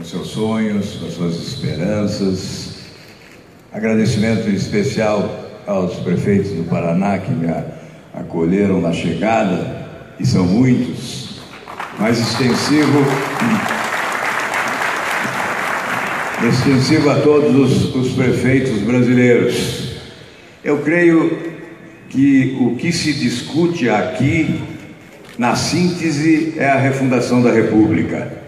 os seus sonhos, com as suas esperanças. Agradecimento especial aos prefeitos do Paraná que me acolheram na chegada, e são muitos, mas extensivo a todos os prefeitos brasileiros. Eu creio que o que se discute aqui, na síntese, é a refundação da República,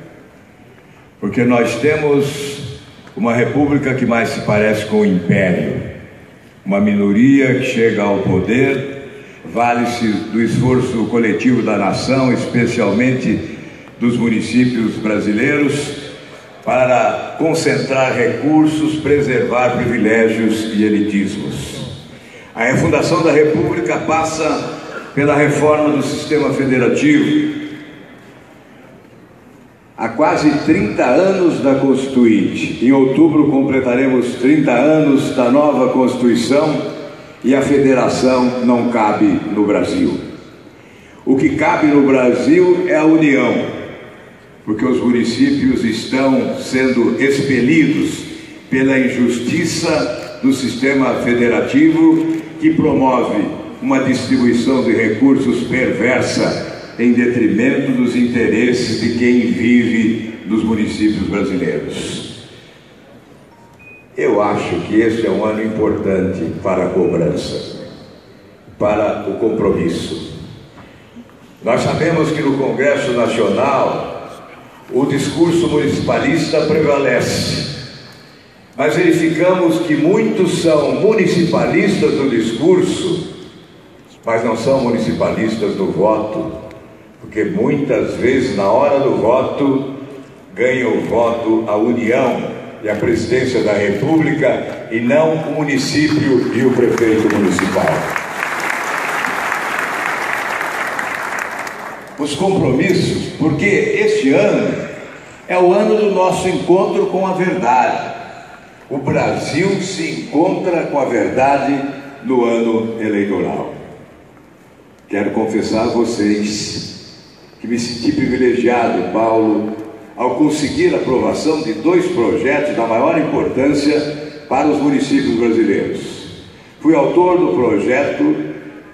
porque nós temos uma república que mais se parece com o império, uma minoria que chega ao poder, vale-se do esforço coletivo da nação, especialmente dos municípios brasileiros, para concentrar recursos, preservar privilégios e elitismos. A refundação da República passa pela reforma do sistema federativo. Há quase 30 anos da Constituinte. Em outubro completaremos 30 anos da nova Constituição e a federação não cabe no Brasil. O que cabe no Brasil é a união, porque os municípios estão sendo expelidos pela injustiça do sistema federativo, que promove uma distribuição de recursos perversa em detrimento dos interesses de quem vive nos municípios brasileiros. Eu acho que este é um ano importante para a cobrança, para o compromisso. Nós sabemos que no Congresso Nacional o discurso municipalista prevalece, mas verificamos que muitos são municipalistas no discurso, mas não são municipalistas no voto, porque muitas vezes na hora do voto ganha o voto a União e a presidência da República, e não o município e o prefeito municipal. Os compromissos, porque este ano é o ano do nosso encontro com a verdade. O Brasil se encontra com a verdade no ano eleitoral. Quero confessar a vocês que me senti privilegiado, Paulo, ao conseguir a aprovação de 2 projetos da maior importância para os municípios brasileiros. Fui autor do projeto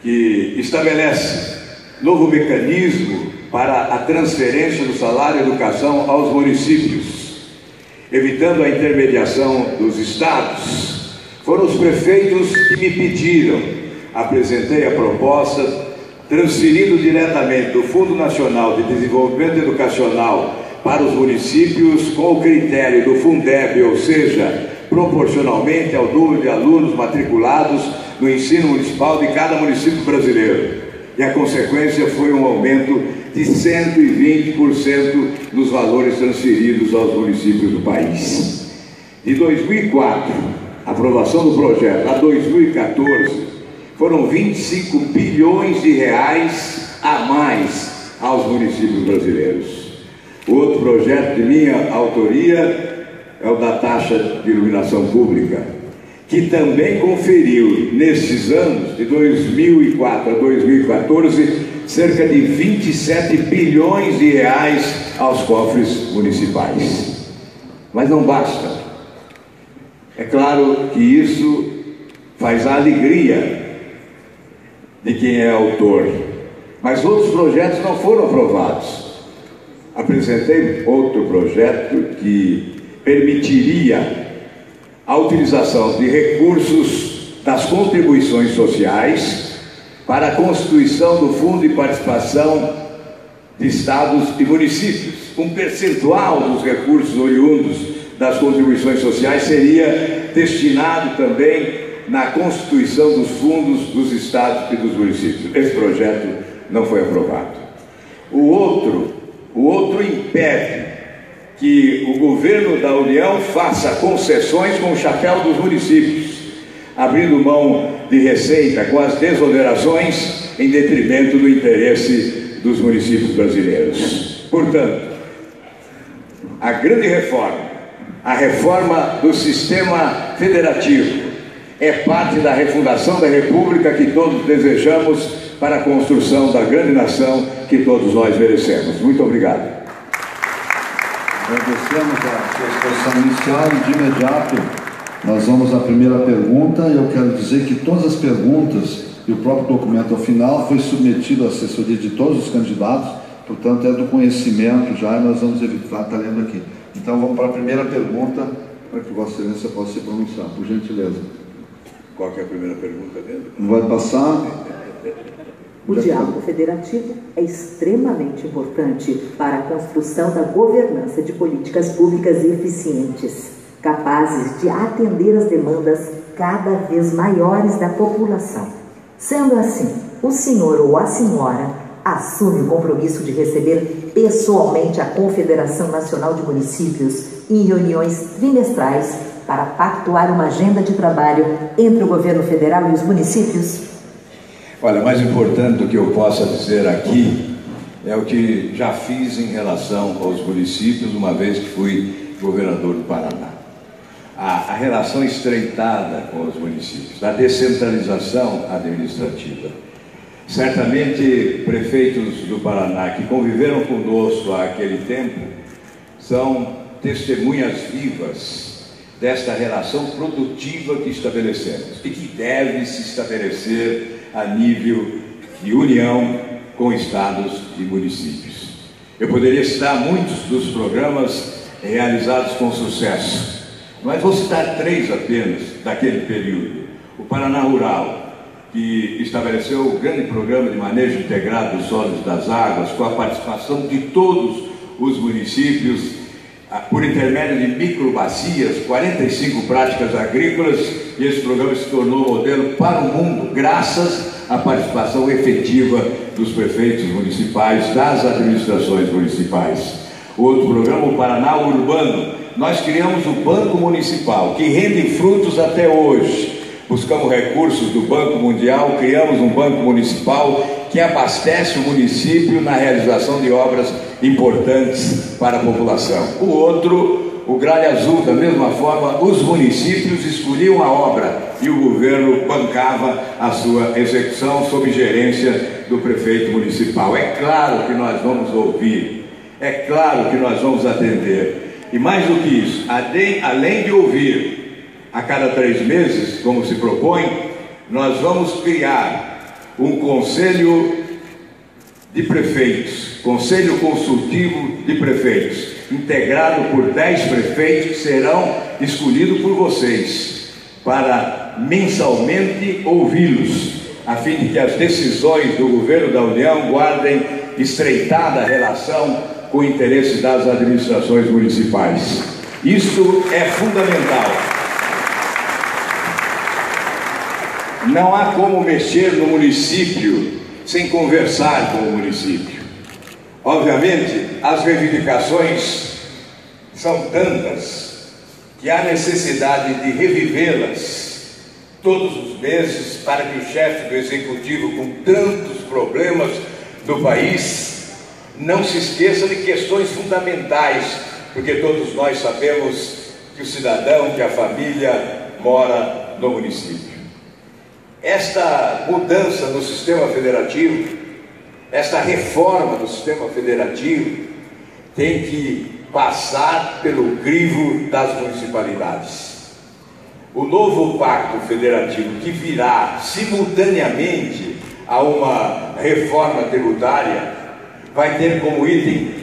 que estabelece novo mecanismo para a transferência do salário e educação aos municípios, evitando a intermediação dos estados. Foram os prefeitos que me pediram. Apresentei a proposta, transferindo diretamente do Fundo Nacional de Desenvolvimento Educacional para os municípios com o critério do Fundeb, ou seja, proporcionalmente ao número de alunos matriculados no ensino municipal de cada município brasileiro. E a consequência foi um aumento de 120% nos valores transferidos aos municípios do país. De 2004, aprovação do projeto, a 2014, foram 25 bilhões de reais a mais aos municípios brasileiros. O outro projeto de minha autoria é o da taxa de iluminação pública, que também conferiu, nesses anos, de 2004 a 2014, cerca de 27 bilhões de reais aos cofres municipais. Mas não basta. É claro que isso faz a alegria de quem é autor, mas outros projetos não foram aprovados. Apresentei outro projeto que permitiria a utilização de recursos das contribuições sociais para a constituição do Fundo de Participação de Estados e Municípios. Um percentual dos recursos oriundos das contribuições sociais seria destinado também na constituição dos fundos dos estados e dos municípios. Esse projeto não foi aprovado. O outro impede que o governo da União faça concessões com o chapéu dos municípios, abrindo mão de receita com as desonerações em detrimento do interesse dos municípios brasileiros. Portanto, a grande reforma, a reforma do sistema federativo, é parte da refundação da República que todos desejamos para a construção da grande nação que todos nós merecemos. Muito obrigado. Agradecemos a sua exposição inicial e de imediato nós vamos à primeira pergunta. Eu quero dizer que todas as perguntas e o próprio documento ao final foi submetido à assessoria de todos os candidatos, portanto é do conhecimento já, e nós vamos evitar estar lendo aqui. Então vamos para a primeira pergunta, para que Vossa Excelência possa se pronunciar, por gentileza. Qual que é a primeira pergunta dele? Vai passar. O diálogo federativo é extremamente importante para a construção da governança de políticas públicas eficientes, capazes de atender às demandas cada vez maiores da população. Sendo assim, o senhor ou a senhora assume o compromisso de receber pessoalmente a Confederação Nacional de Municípios em reuniões trimestrais para pactuar uma agenda de trabalho entre o governo federal e os municípios? Olha, mais importante do que eu possa dizer aqui é o que já fiz em relação aos municípios, uma vez que fui governador do Paraná. A relação estreitada com os municípios, a descentralização administrativa. Certamente, prefeitos do Paraná que conviveram conosco há aquele tempo são testemunhas vivas desta relação produtiva que estabelecemos e que deve se estabelecer a nível de união com estados e municípios. Eu poderia citar muitos dos programas realizados com sucesso, mas vou citar 3 apenas daquele período. O Paraná Rural, que estabeleceu o grande programa de manejo integrado dos solos e das águas, com a participação de todos os municípios, por intermédio de microbacias, 45 práticas agrícolas, e esse programa se tornou modelo para o mundo, graças à participação efetiva dos prefeitos municipais, das administrações municipais. Outro programa, o Paraná Urbano, nós criamos o Banco Municipal, que rende frutos até hoje. Buscamos recursos do Banco Mundial, criamos um Banco Municipal que abastece o município na realização de obras importantes para a população. O outro, o Gralha Azul, da mesma forma, os municípios escolhiam a obra e o governo bancava a sua execução sob gerência do prefeito municipal. É claro que nós vamos ouvir, é claro que nós vamos atender. E mais do que isso, além de ouvir a cada 3 meses, como se propõe, nós vamos criar um conselho de prefeitos, conselho consultivo de prefeitos, integrado por 10 prefeitos que serão escolhidos por vocês, para mensalmente ouvi-los, a fim de que as decisões do governo da União guardem estreitada relação com o interesse das administrações municipais. Isso é fundamental. Não há como mexer no município sem conversar com o município. Obviamente, as reivindicações são tantas que há necessidade de revivê-las todos os meses para que o chefe do executivo, com tantos problemas do país, não se esqueça de questões fundamentais, porque todos nós sabemos que o cidadão, que a família mora no município. Esta mudança no sistema federativo, esta reforma do sistema federativo, tem que passar pelo crivo das municipalidades. O novo pacto federativo, que virá simultaneamente a uma reforma tributária, vai ter como item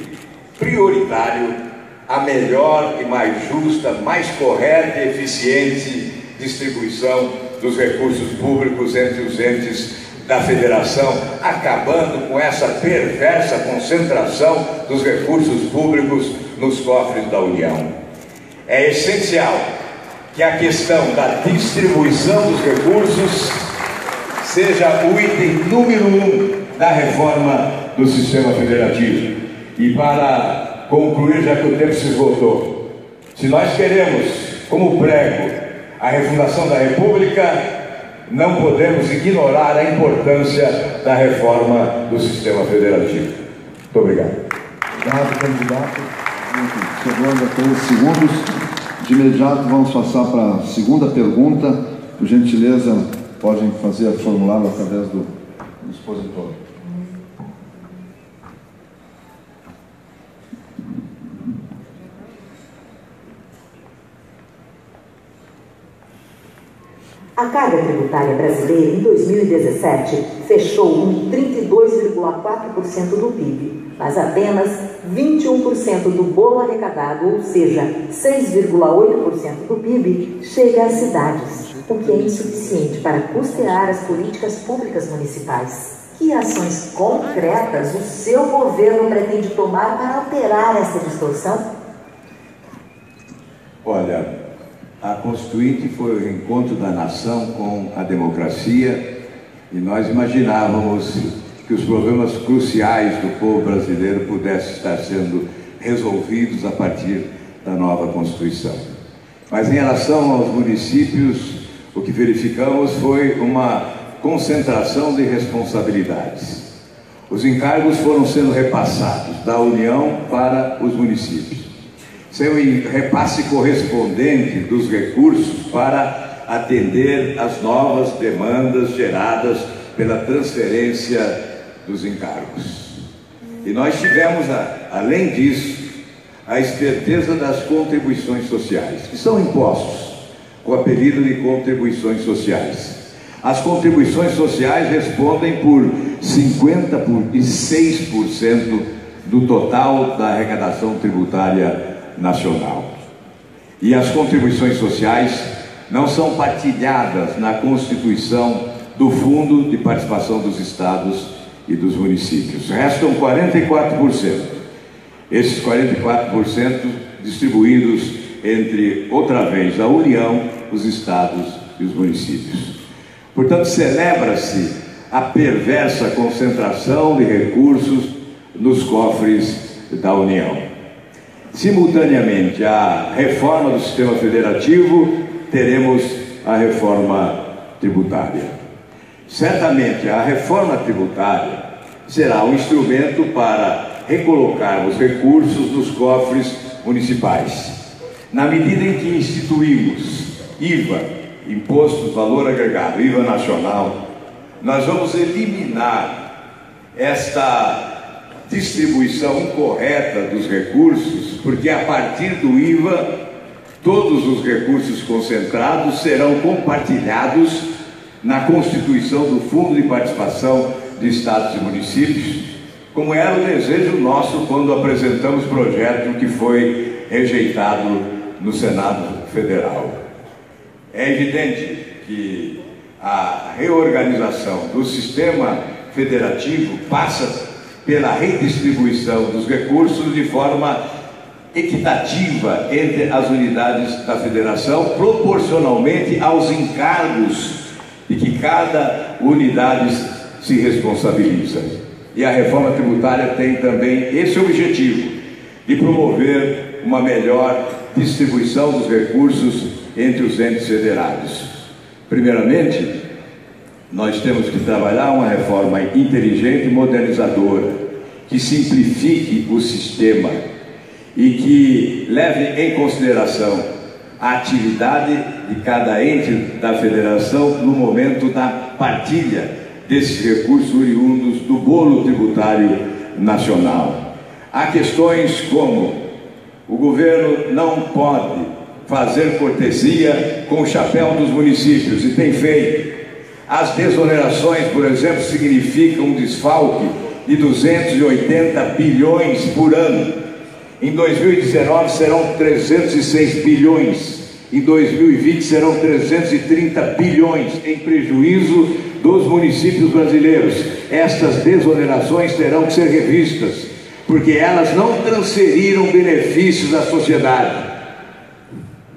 prioritário a melhor e mais justa, mais correta e eficiente distribuição dos recursos públicos entre os entes da federação, acabando com essa perversa concentração dos recursos públicos nos cofres da União. É essencial que a questão da distribuição dos recursos seja o item número 1 da reforma do sistema federativo. E para concluir, já que o tempo se esgotou, se nós queremos, como prego, a refundação da República, não podemos ignorar a importância da reforma do sistema federativo. Muito obrigado. Obrigado, candidato. Chegando a 13 segundos. De imediato, vamos passar para a segunda pergunta. Por gentileza, podem fazer a formulário através do expositor. A carga tributária brasileira em 2017 fechou em 32,4% do PIB, mas apenas 21% do bolo arrecadado, ou seja, 6,8% do PIB, chega às cidades, o que é insuficiente para custear as políticas públicas municipais. Que ações concretas o seu governo pretende tomar para alterar essa distorção? Olha, a Constituinte foi o reencontro da nação com a democracia e nós imaginávamos que os problemas cruciais do povo brasileiro pudessem estar sendo resolvidos a partir da nova Constituição. Mas em relação aos municípios, o que verificamos foi uma concentração de responsabilidades. Os encargos foram sendo repassados da União para os municípios, sem o repasse correspondente dos recursos para atender às novas demandas geradas pela transferência dos encargos. E nós tivemos, além disso, a esperteza das contribuições sociais, que são impostos com o apelido de contribuições sociais. As contribuições sociais respondem por 56% do total da arrecadação tributária nacional. E as contribuições sociais não são partilhadas na constituição do Fundo de Participação dos Estados e dos Municípios. Restam 44%. Esses 44% distribuídos entre, outra vez, a União, os Estados e os Municípios. Portanto, celebra-se a perversa concentração de recursos nos cofres da União. Simultaneamente à reforma do sistema federativo, teremos a reforma tributária. Certamente, a reforma tributária será um instrumento para recolocar os recursos nos cofres municipais. Na medida em que instituímos IVA, Imposto de Valor Agregado, IVA nacional, nós vamos eliminar esta distribuição incorreta dos recursos, porque a partir do IVA, todos os recursos concentrados serão compartilhados na constituição do Fundo de Participação de Estados e Municípios, como era o desejo nosso quando apresentamos o projeto que foi rejeitado no Senado Federal. É evidente que a reorganização do sistema federativo passa pela redistribuição dos recursos de forma equitativa entre as unidades da federação, proporcionalmente aos encargos de que cada unidade se responsabiliza. E a reforma tributária tem também esse objetivo, de promover uma melhor distribuição dos recursos entre os entes federados. Primeiramente, nós temos que trabalhar uma reforma inteligente e modernizadora, que simplifique o sistema e que leve em consideração a atividade de cada ente da federação no momento da partilha desses recursos oriundos do bolo tributário nacional. Há questões como o governo não pode fazer cortesia com o chapéu dos municípios, e tem feito. As desonerações, por exemplo, significam um desfalque de 280 bilhões por ano. Em 2019 serão 306 bilhões, em 2020 serão 330 bilhões em prejuízo dos municípios brasileiros. Estas desonerações terão que ser revistas, porque elas não transferiram benefícios à sociedade.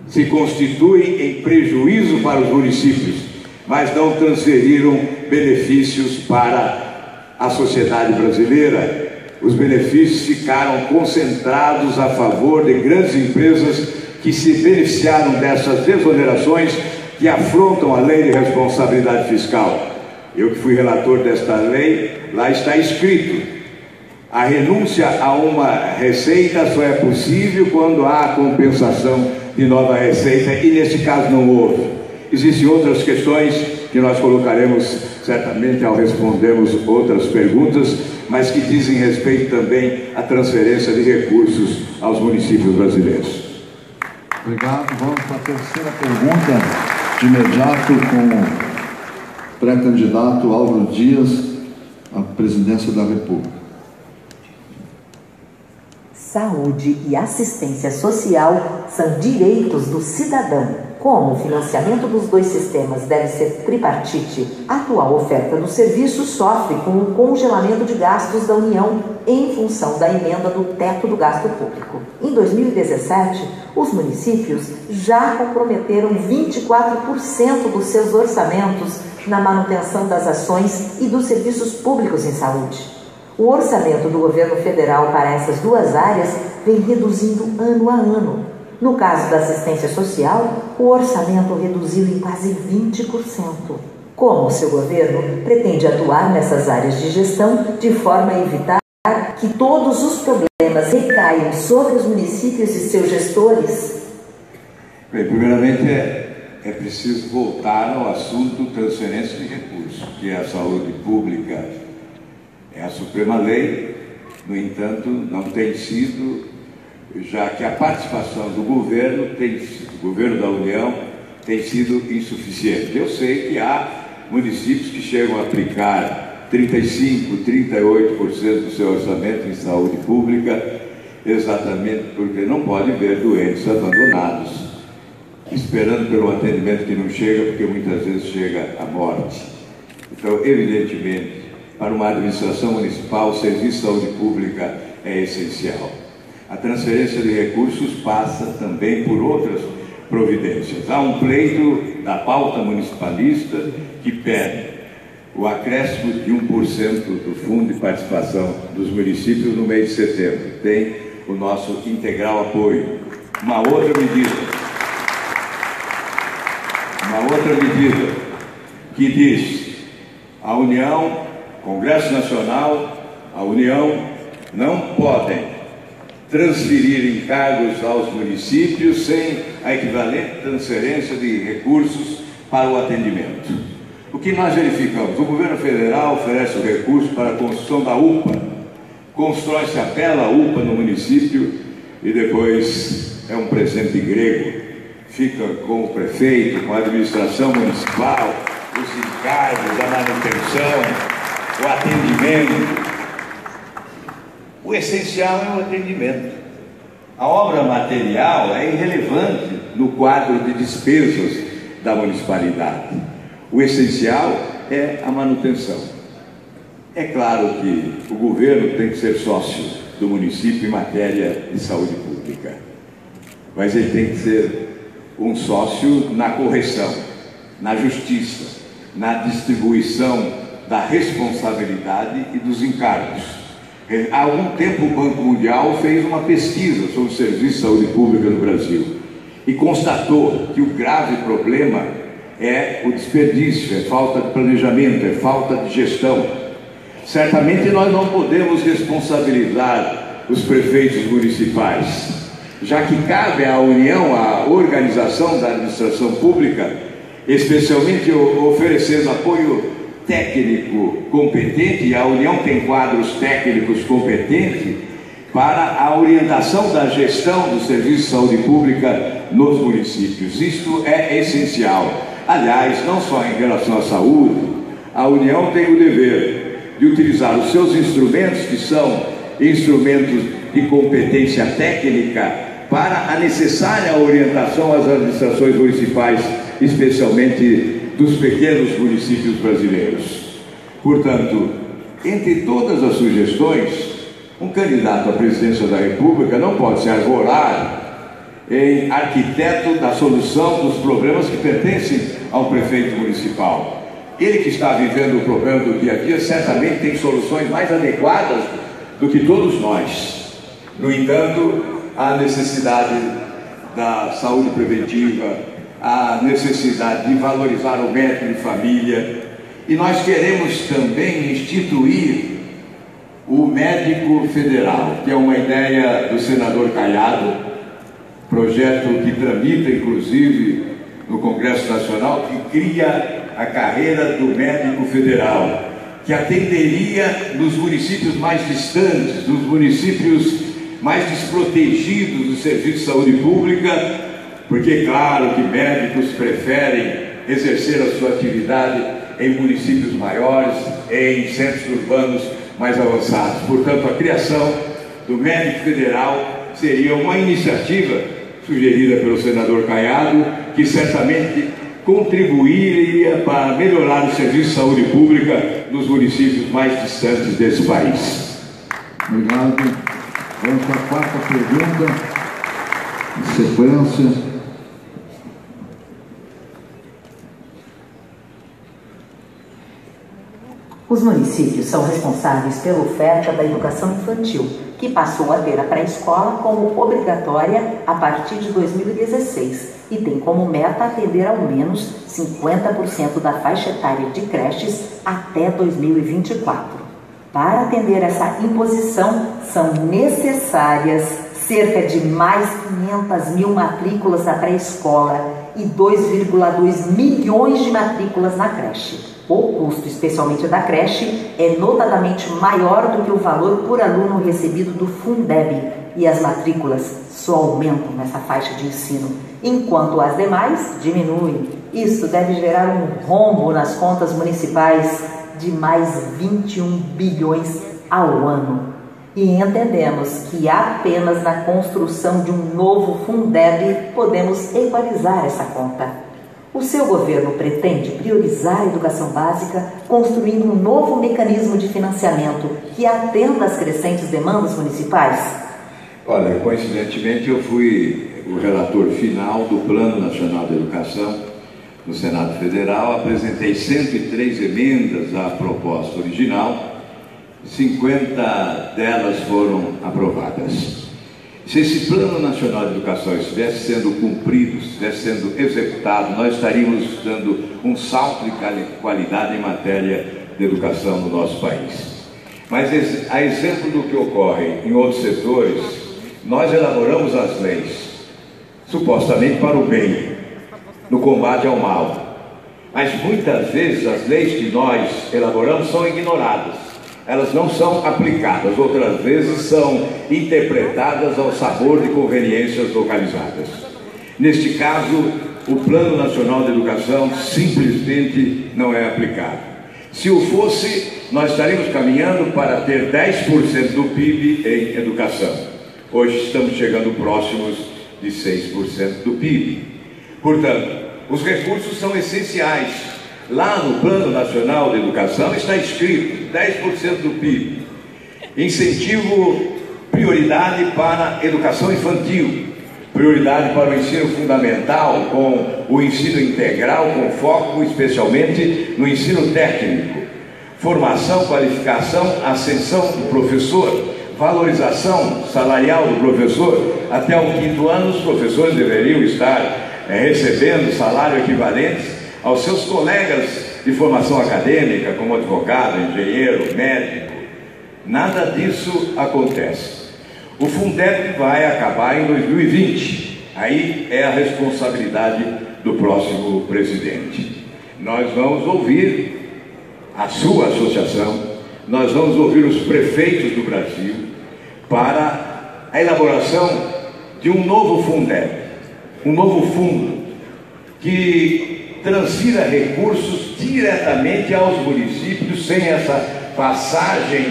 Se constituem em prejuízo para os municípios, mas não transferiram benefícios para a sociedade brasileira. Os benefícios ficaram concentrados a favor de grandes empresas que se beneficiaram dessas desonerações que afrontam a lei de responsabilidade fiscal. Eu que fui relator desta lei, lá está escrito: a renúncia a uma receita só é possível quando há a compensação de nova receita, e nesse caso não houve. Existem outras questões que nós colocaremos certamente ao respondermos outras perguntas, mas que dizem respeito também à transferência de recursos aos municípios brasileiros. Obrigado. Vamos para a terceira pergunta. De imediato, com o pré-candidato Álvaro Dias à presidência da República. Saúde e assistência social são direitos do cidadão. Como o financiamento dos dois sistemas deve ser tripartite, a atual oferta do serviço sofre com o congelamento de gastos da União em função da emenda do teto do gasto público. Em 2017, os municípios já comprometeram 24% dos seus orçamentos na manutenção das ações e dos serviços públicos em saúde. O orçamento do governo federal para essas duas áreas vem reduzindo ano a ano. No caso da assistência social, o orçamento reduziu em quase 20%. Como o seu governo pretende atuar nessas áreas de gestão de forma a evitar que todos os problemas recaiam sobre os municípios e seus gestores? Bem, primeiramente é preciso voltar ao assunto transferência de recursos, que a saúde pública é a suprema lei, no entanto, não tem sido, já que a participação do governo da União tem sido insuficiente. Eu sei que há municípios que chegam a aplicar 35%, 38% do seu orçamento em saúde pública, exatamente porque não pode ver doentes abandonados, esperando pelo atendimento que não chega, porque muitas vezes chega a morte. Então, evidentemente, para uma administração municipal, o serviço de saúde pública é essencial. A transferência de recursos passa também por outras providências. Há um pleito da pauta municipalista que pede o acréscimo de 1% do fundo de participação dos municípios no mês de setembro. Tem o nosso integral apoio. Uma outra medida que diz: a União, Congresso Nacional, a União não podem transferir encargos aos municípios sem a equivalente transferência de recursos para o atendimento. O que nós verificamos? O governo federal oferece o recurso para a construção da UPA, constrói-se a bela UPA no município e depois é um presente grego, fica com o prefeito, com a administração municipal, os encargos, a manutenção, o atendimento. O essencial é o atendimento. A obra material é irrelevante no quadro de despesas da municipalidade. O essencial é a manutenção. É claro que o governo tem que ser sócio do município em matéria de saúde pública, mas ele tem que ser um sócio na correção, na justiça, na distribuição da responsabilidade e dos encargos. Há algum tempo o Banco Mundial fez uma pesquisa sobre o serviço de saúde pública no Brasil e constatou que o grave problema é o desperdício, é falta de planejamento, é falta de gestão. Certamente nós não podemos responsabilizar os prefeitos municipais, já que cabe à União, à organização da administração pública, especialmente oferecer apoio técnico competente, e a União tem quadros técnicos competentes para a orientação da gestão do serviço de saúde pública nos municípios. Isto é essencial. Aliás, não só em relação à saúde, a União tem o dever de utilizar os seus instrumentos, que são instrumentos de competência técnica, para a necessária orientação às administrações municipais, especialmente dos pequenos municípios brasileiros. Portanto, entre todas as sugestões, um candidato à presidência da República não pode se arvorar em arquiteto da solução dos problemas que pertencem ao prefeito municipal. Ele que está vivendo o problema do dia a dia certamente tem soluções mais adequadas do que todos nós. No entanto, há necessidade da saúde preventiva, a necessidade de valorizar o médico de família, e nós queremos também instituir o médico federal, que é uma ideia do senador Caiado, projeto que tramita inclusive no Congresso Nacional, que cria a carreira do médico federal, que atenderia nos municípios mais distantes, nos municípios mais desprotegidos do serviço de saúde pública, porque é claro que médicos preferem exercer a sua atividade em municípios maiores, em centros urbanos mais avançados. Portanto, a criação do médico federal seria uma iniciativa sugerida pelo senador Caiado, que certamente contribuiria para melhorar o serviço de saúde pública nos municípios mais distantes desse país. Obrigado. Vamos para a quarta pergunta, em sequência. Os municípios são responsáveis pela oferta da educação infantil, que passou a ter a pré-escola como obrigatória a partir de 2016 e tem como meta atender ao menos 50% da faixa etária de creches até 2024. Para atender essa imposição, são necessárias cerca de mais 500 mil matrículas na pré-escola e 2,2 milhões de matrículas na creche. O custo, especialmente da creche, é notadamente maior do que o valor por aluno recebido do Fundeb, e as matrículas só aumentam nessa faixa de ensino, enquanto as demais diminuem. Isso deve gerar um rombo nas contas municipais de mais 21 bilhões ao ano. E entendemos que apenas na construção de um novo Fundeb podemos equalizar essa conta. O seu governo pretende priorizar a educação básica, construindo um novo mecanismo de financiamento que atenda às crescentes demandas municipais? Olha, coincidentemente eu fui o relator final do Plano Nacional de Educação no Senado Federal, apresentei 103 emendas à proposta original, 50 delas foram aprovadas. Se esse Plano Nacional de Educação estivesse sendo cumprido, estivesse sendo executado, nós estaríamos dando um salto de qualidade em matéria de educação no nosso país. Mas, a exemplo do que ocorre em outros setores, nós elaboramos as leis, supostamente para o bem, no combate ao mal. Mas muitas vezes as leis que nós elaboramos são ignoradas. Elas não são aplicadas, outras vezes são interpretadas ao sabor de conveniências localizadas. Neste caso, o Plano Nacional de Educação simplesmente não é aplicado. Se o fosse, nós estaríamos caminhando para ter 10% do PIB em educação. Hoje estamos chegando próximos de 6% do PIB. Portanto, os recursos são essenciais. Lá no Plano Nacional de Educação está escrito 10% do PIB. Incentivo, prioridade para a educação infantil, prioridade para o ensino fundamental, com o ensino integral, com foco especialmente no ensino técnico, formação, qualificação, ascensão do professor, valorização salarial do professor. Até o 5º ano os professores deveriam estar recebendo salário equivalente aos seus colegas de formação acadêmica, como advogado, engenheiro, médico. Nada disso acontece. O Fundeb vai acabar em 2020. Aí é a responsabilidade do próximo presidente. Nós vamos ouvir a sua associação, nós vamos ouvir os prefeitos do Brasil para a elaboração de um novo Fundeb, um novo fundo que transfira recursos diretamente aos municípios, sem essa passagem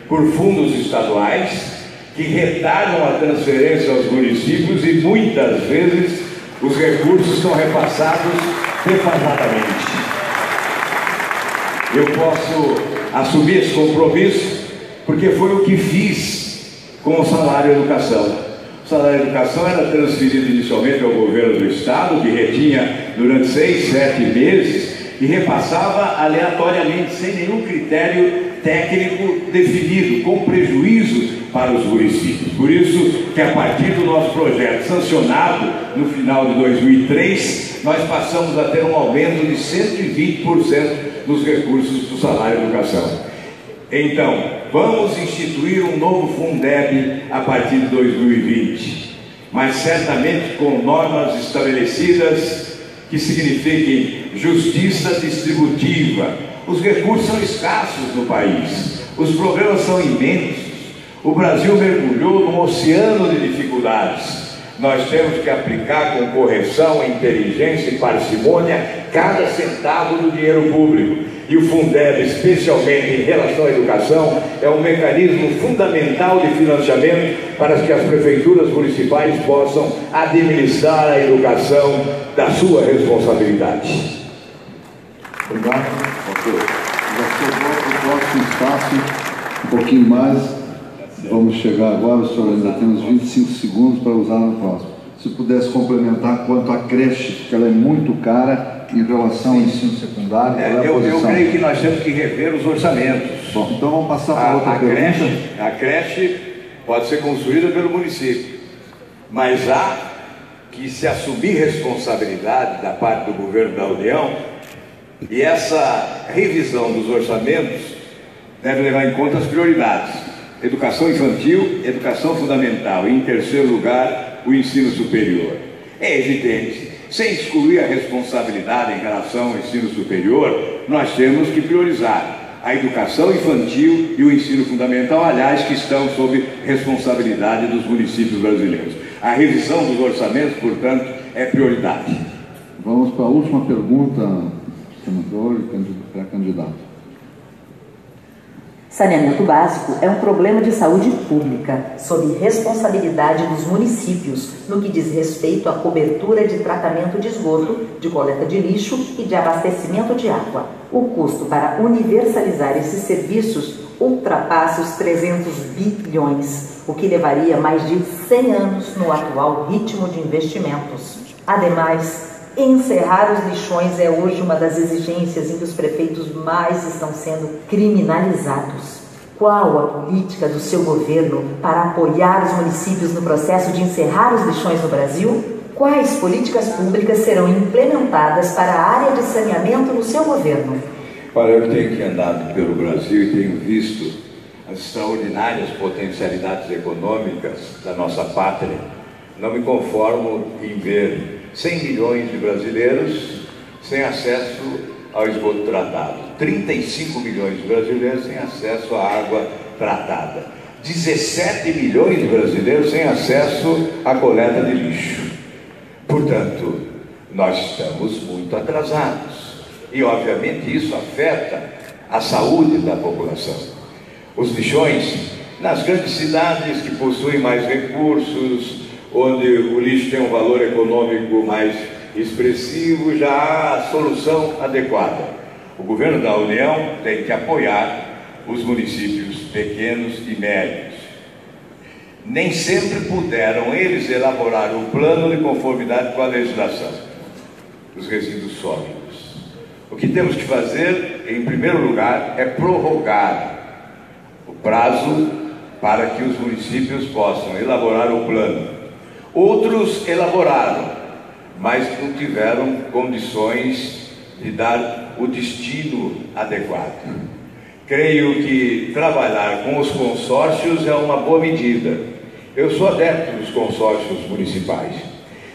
por fundos estaduais, que retardam a transferência aos municípios e muitas vezes os recursos são repassados defasadamente. Eu posso assumir esse compromisso porque foi o que fiz com o salário educação. O salário de educação era transferido inicialmente ao governo do estado, que retinha durante 6, 7 meses e repassava aleatoriamente, sem nenhum critério técnico definido, com prejuízo para os municípios. Por isso que a partir do nosso projeto sancionado no final de 2003, nós passamos a ter um aumento de 120% dos recursos do salário de educação. Então, vamos instituir um novo Fundeb a partir de 2020, mas certamente com normas estabelecidas que signifiquem justiça distributiva. Os recursos são escassos no país, os problemas são imensos, o Brasil mergulhou num oceano de dificuldades, Nós temos que aplicar com correção, inteligência e parcimônia cada centavo do dinheiro público. E o Fundeb, especialmente em relação à educação, é um mecanismo fundamental de financiamento para que as prefeituras municipais possam administrar a educação da sua responsabilidade. Obrigado. Já sobrou para o próximo espaço um pouquinho mais. Vamos chegar agora, senhor, ainda temos 25 segundos para usar no próximo. Se pudesse complementar quanto à creche, porque ela é muito cara em relação ao ensino secundário. Eu creio que nós temos que rever os orçamentos. Bom, então vamos passar para outra pergunta. A creche pode ser construída pelo município, mas há que se assumir responsabilidade da parte do governo da União, e essa revisão dos orçamentos deve levar em conta as prioridades: educação infantil, educação fundamental e, em terceiro lugar, o ensino superior. É evidente, sem excluir a responsabilidade em relação ao ensino superior, nós temos que priorizar a educação infantil e o ensino fundamental, aliás, que estão sob responsabilidade dos municípios brasileiros. A revisão dos orçamentos, portanto, é prioridade. Vamos para a última pergunta, senador e pré-candidato. Saneamento básico é um problema de saúde pública, sob responsabilidade dos municípios, no que diz respeito à cobertura de tratamento de esgoto, de coleta de lixo e de abastecimento de água. O custo para universalizar esses serviços ultrapassa os 300 bilhões, o que levaria mais de 100 anos no atual ritmo de investimentos. Ademais, encerrar os lixões é hoje uma das exigências em que os prefeitos mais estão sendo criminalizados. Qual a política do seu governo para apoiar os municípios no processo de encerrar os lixões no Brasil? Quais políticas públicas serão implementadas para a área de saneamento no seu governo? Olha, eu tenho que andado pelo Brasil e tenho visto as extraordinárias potencialidades econômicas da nossa pátria. Não me conformo em ver 100 milhões de brasileiros sem acesso ao esgoto tratado, 35 milhões de brasileiros sem acesso à água tratada, 17 milhões de brasileiros sem acesso à coleta de lixo. Portanto, nós estamos muito atrasados e, obviamente, isso afeta a saúde da população. Os lixões, nas grandes cidades que possuem mais recursos, onde o lixo tem um valor econômico mais expressivo, já há a solução adequada. O governo da União tem que apoiar os municípios pequenos e médios. Nem sempre puderam eles elaborar um plano de conformidade com a legislação dos resíduos sólidos. O que temos que fazer, em primeiro lugar, é prorrogar o prazo para que os municípios possam elaborar o plano. Outros elaboraram, mas não tiveram condições de dar o destino adequado. Creio que trabalhar com os consórcios é uma boa medida. Eu sou adepto dos consórcios municipais.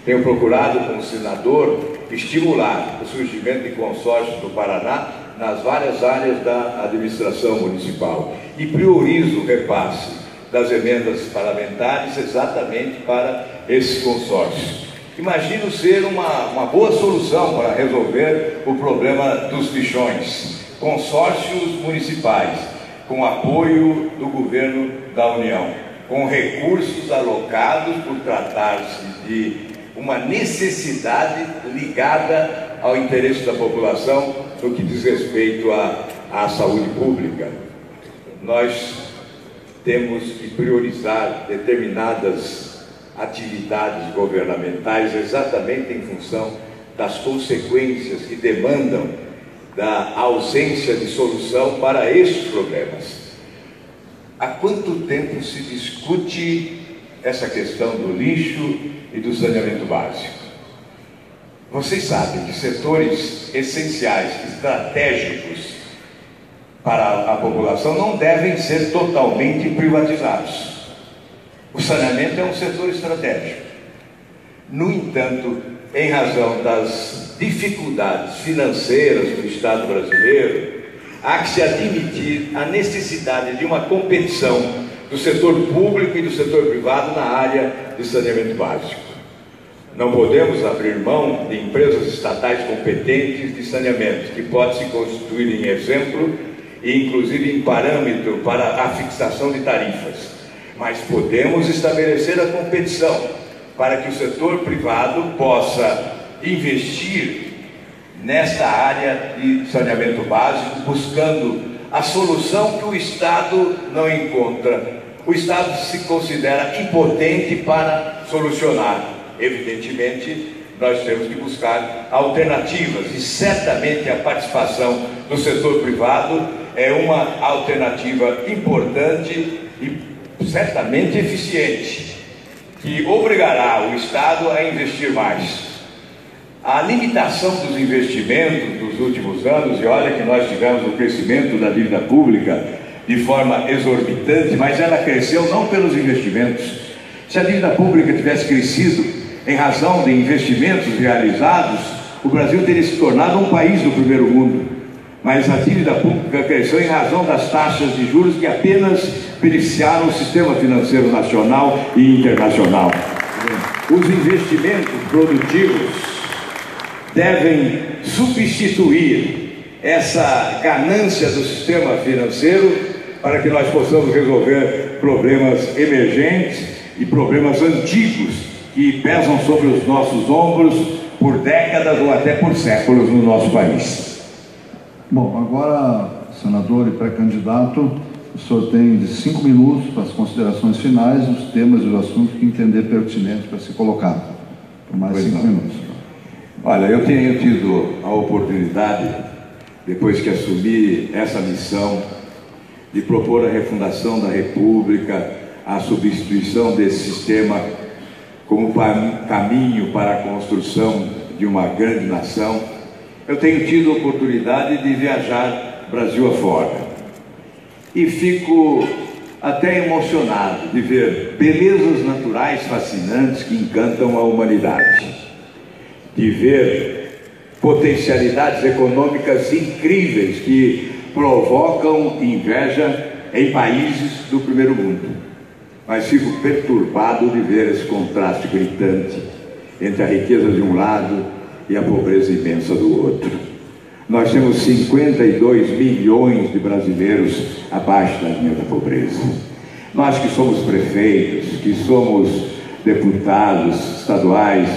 Tenho procurado, como senador, estimular o surgimento de consórcios no Paraná nas várias áreas da administração municipal e priorizo o repasse das emendas parlamentares exatamente para esses consórcios. Imagino ser uma boa solução para resolver o problema dos lixões. Consórcios municipais, com apoio do governo da União, com recursos alocados por tratar-se de uma necessidade ligada ao interesse da população no que diz respeito à saúde pública. Nós temos que priorizar determinadas atividades governamentais exatamente em função das consequências que demandam da ausência de solução para estes problemas. Há quanto tempo se discute essa questão do lixo e do saneamento básico? Vocês sabem que setores essenciais, estratégicos para a população não devem ser totalmente privatizados. O saneamento é um setor estratégico. No entanto, em razão das dificuldades financeiras do Estado brasileiro, há que se admitir a necessidade de uma competição do setor público e do setor privado na área de saneamento básico. Não podemos abrir mão de empresas estatais competentes de saneamento, que pode se constituir em exemplo e inclusive em parâmetro para a fixação de tarifas. Mas podemos estabelecer a competição para que o setor privado possa investir nesta área de saneamento básico, buscando a solução que o Estado não encontra. O Estado se considera impotente para solucionar. Evidentemente, nós temos que buscar alternativas e certamente a participação do setor privado é uma alternativa importante e certamente eficiente, que obrigará o Estado a investir mais. A limitação dos investimentos dos últimos anos, e olha que nós tivemos o crescimento da dívida pública de forma exorbitante, mas ela cresceu não pelos investimentos. Se a dívida pública tivesse crescido em razão de investimentos realizados, o Brasil teria se tornado um país do primeiro mundo. Mas a dívida pública cresceu em razão das taxas de juros que apenas beneficiaram o sistema financeiro nacional e internacional. Os investimentos produtivos devem substituir essa ganância do sistema financeiro para que nós possamos resolver problemas emergentes e problemas antigos que pesam sobre os nossos ombros por décadas ou até por séculos no nosso país. Bom, agora, senador e pré-candidato, o senhor tem de 5 minutos para as considerações finais, os temas e os assuntos que entender pertinente para ser colocado. Por mais 5 minutos. Olha, eu tenho tido a oportunidade, depois que assumi essa missão, de propor a refundação da República, a substituição desse sistema como caminho para a construção de uma grande nação. Eu tenho tido a oportunidade de viajar Brasil afora e fico até emocionado de ver belezas naturais fascinantes que encantam a humanidade, de ver potencialidades econômicas incríveis que provocam inveja em países do primeiro mundo. Mas fico perturbado de ver esse contraste gritante entre a riqueza de um lado e a pobreza imensa do outro. Nós temos 52 milhões de brasileiros abaixo da linha da pobreza. Nós que somos prefeitos, que somos deputados estaduais,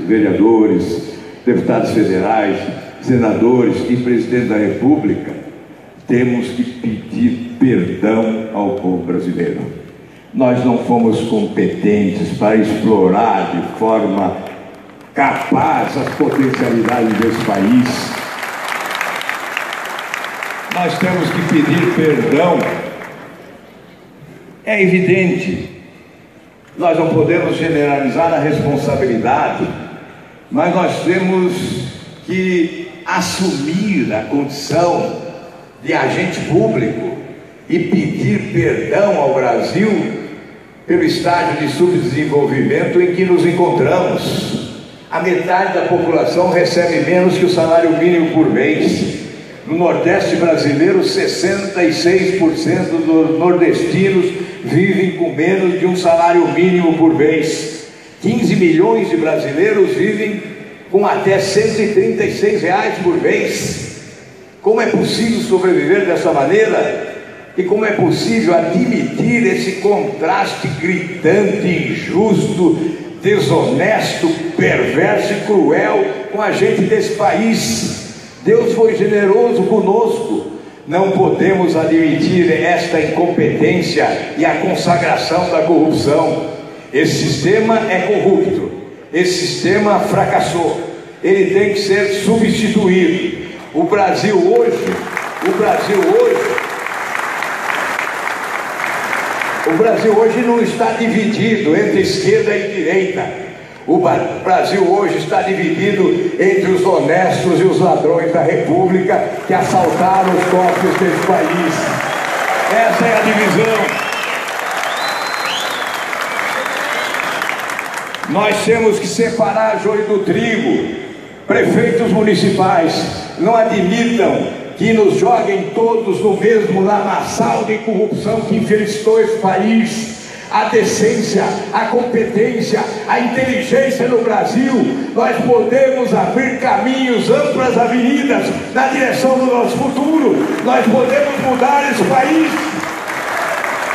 vereadores, deputados federais, senadores e presidente da República, temos que pedir perdão ao povo brasileiro. Nós não fomos competentes para explorar de forma capaz as potencialidades desse país. Nós temos que pedir perdão. É evidente, nós não podemos generalizar a responsabilidade, mas nós temos que assumir a condição de agente público e pedir perdão ao Brasil pelo estágio de subdesenvolvimento em que nos encontramos. A metade da população recebe menos que o salário mínimo por mês. No Nordeste brasileiro, 66% dos nordestinos vivem com menos de um salário mínimo por mês. 15 milhões de brasileiros vivem com até R$ 136 por mês. Como é possível sobreviver dessa maneira? E como é possível admitir esse contraste gritante, injusto, desonesto, perverso e cruel com a gente desse país? Deus foi generoso conosco. Não podemos admitir esta incompetência e a consagração da corrupção. Esse sistema é corrupto. Esse sistema fracassou. Ele tem que ser substituído. O Brasil hoje não está dividido entre esquerda e direita. O Brasil hoje está dividido entre os honestos e os ladrões da República que assaltaram os cofres desse país. Essa é a divisão. Nós temos que separar joio do trigo. Prefeitos municipais, não admitam que nos joguem todos no mesmo lamaçal de corrupção que infelicitou esse país. A decência, a competência, a inteligência no Brasil, nós podemos abrir caminhos, amplas avenidas na direção do nosso futuro. Nós podemos mudar esse país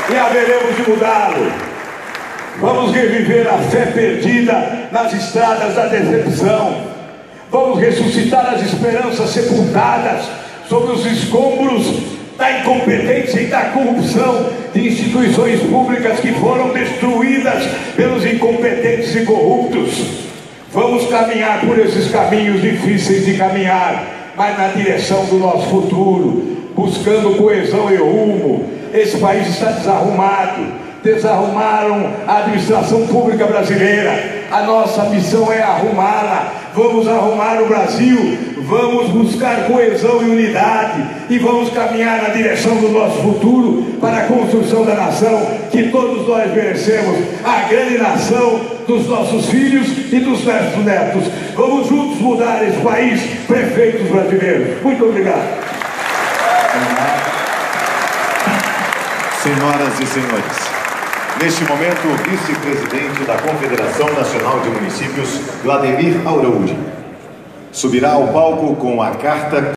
e haveremos de mudá-lo. Vamos reviver a fé perdida nas estradas da decepção. Vamos ressuscitar as esperanças sepultadas sobre os escombros da incompetência e da corrupção de instituições públicas que foram destruídas pelos incompetentes e corruptos. Vamos caminhar por esses caminhos difíceis de caminhar, mas na direção do nosso futuro, buscando coesão e rumo. Esse país está desarrumado. Desarrumaram a administração pública brasileira. A nossa missão é arrumá-la. Vamos arrumar o Brasil, vamos buscar coesão e unidade e vamos caminhar na direção do nosso futuro para a construção da nação que todos nós merecemos, a grande nação dos nossos filhos e dos nossos netos. Vamos juntos mudar esse país, prefeitos brasileiros. Muito obrigado. Senhoras e senhores, neste momento, o vice-presidente da Confederação Nacional de Municípios, Vladimir Araújo, subirá ao palco com a carta